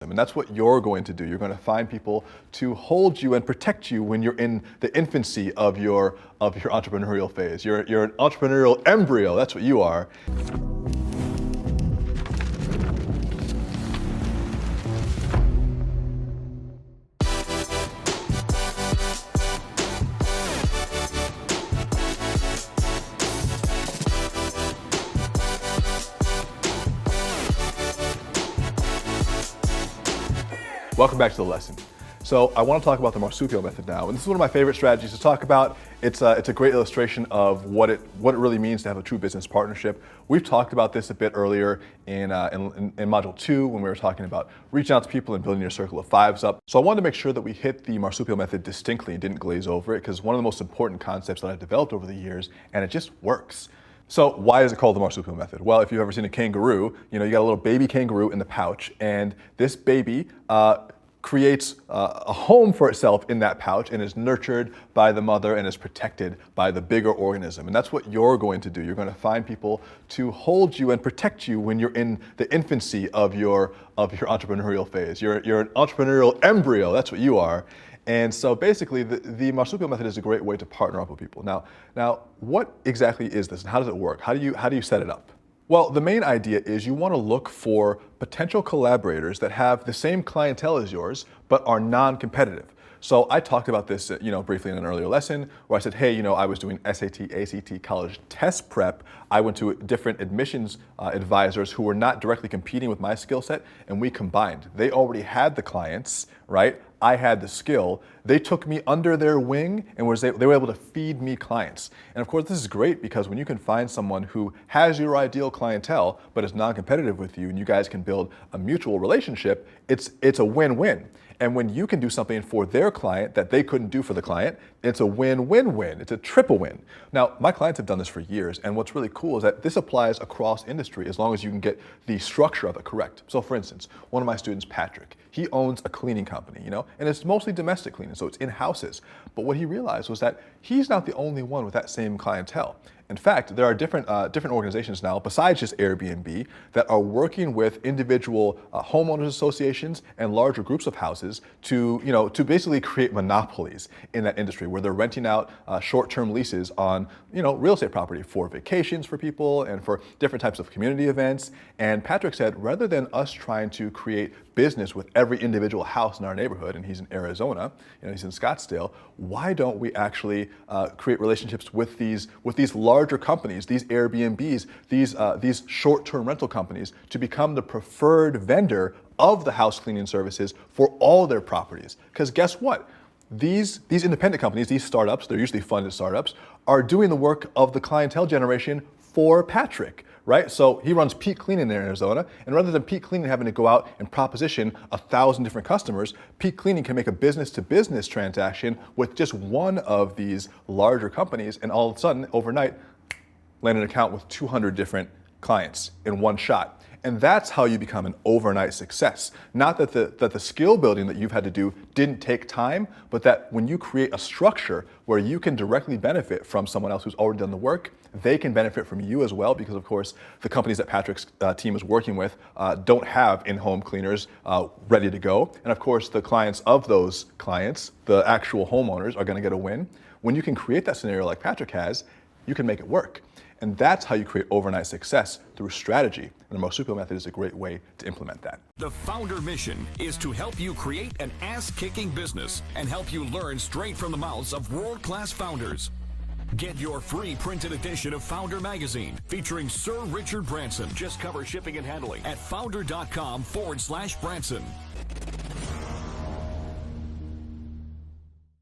And that's what you're going to do. You're going to find people to hold you and protect you when you're in the infancy of your entrepreneurial phase. You're an entrepreneurial embryo. That's what you are. Welcome back to the lesson. So I want to talk about the marsupial method now, and this is one of my favorite strategies to talk about. It's a great illustration of what it really means to have a true business partnership. We've talked about this a bit earlier in module 2 when we were talking about reaching out to people and building your circle of fives up. So I wanted to make sure that we hit the marsupial method distinctly and didn't glaze over it, because one of the most important concepts that I've developed over the years, and it just works. So why is it called the marsupial method? Well, if you've ever seen a kangaroo, you got a little baby kangaroo in the pouch, and this baby creates a home for itself in that pouch and is nurtured by the mother and is protected by the bigger organism. And that's what you're going to do. You're going to find people to hold you and protect you when you're in the infancy of your entrepreneurial phase. You're an entrepreneurial embryo. That's what you are. And so basically, the marsupial method is a great way to partner up with people. Now, what exactly is this, and how does it work? How do you set it up? Well, the main idea is you want to look for potential collaborators that have the same clientele as yours, but are non-competitive. So I talked about this, briefly in an earlier lesson where I said, hey, I was doing SAT, ACT, college test prep. I went to different admissions advisors who were not directly competing with my skill set, and we combined. They already had the clients, right? I had the skill. They took me under their wing and they were able to feed me clients. And of course, this is great because when you can find someone who has your ideal clientele, but is non-competitive with you, and you guys can build a mutual relationship, it's a win-win. And when you can do something for their client that they couldn't do for the client, it's a win-win-win. It's a triple win. Now, my clients have done this for years, and what's really cool is that this applies across industry as long as you can get the structure of it correct. So for instance, one of my students, Patrick, he owns a cleaning company, and it's mostly domestic cleaning, so it's in houses. But what he realized was that he's not the only one with that same clientele. In fact, there are different organizations now, besides just Airbnb, that are working with individual homeowners associations and larger groups of houses to basically create monopolies in that industry, where they're renting out short-term leases on real estate property for vacations for people and for different types of community events. And Patrick said, rather than us trying to create business with every individual house in our neighborhood, and he's in Arizona, he's in Scottsdale, why don't we actually create relationships with these larger companies, these Airbnbs, these short-term rental companies, to become the preferred vendor of the house cleaning services for all their properties? Because guess what? These independent companies, these startups, they're usually funded startups, are doing the work of the clientele generation for Patrick, right? So he runs Peak Cleaning in Arizona, and rather than Peak Cleaning having to go out and proposition 1,000 different customers, Peak Cleaning can make a business-to-business transaction with just one of these larger companies, and all of a sudden, overnight, land an account with 200 different clients in one shot. And that's how you become an overnight success. Not that the skill building that you've had to do didn't take time, but that when you create a structure where you can directly benefit from someone else who's already done the work, they can benefit from you as well, because of course the companies that Patrick's team is working with don't have in-home cleaners ready to go. And of course the clients of those clients, the actual homeowners, are gonna get a win. When you can create that scenario like Patrick has, you can make it work. And that's how you create overnight success, through strategy. And the marsupial method is a great way to implement that. The Foundr mission is to help you create an ass-kicking business and help you learn straight from the mouths of world-class founders. Get your free printed edition of Foundr magazine featuring Sir Richard Branson. Just cover shipping and handling at foundr.com/Branson.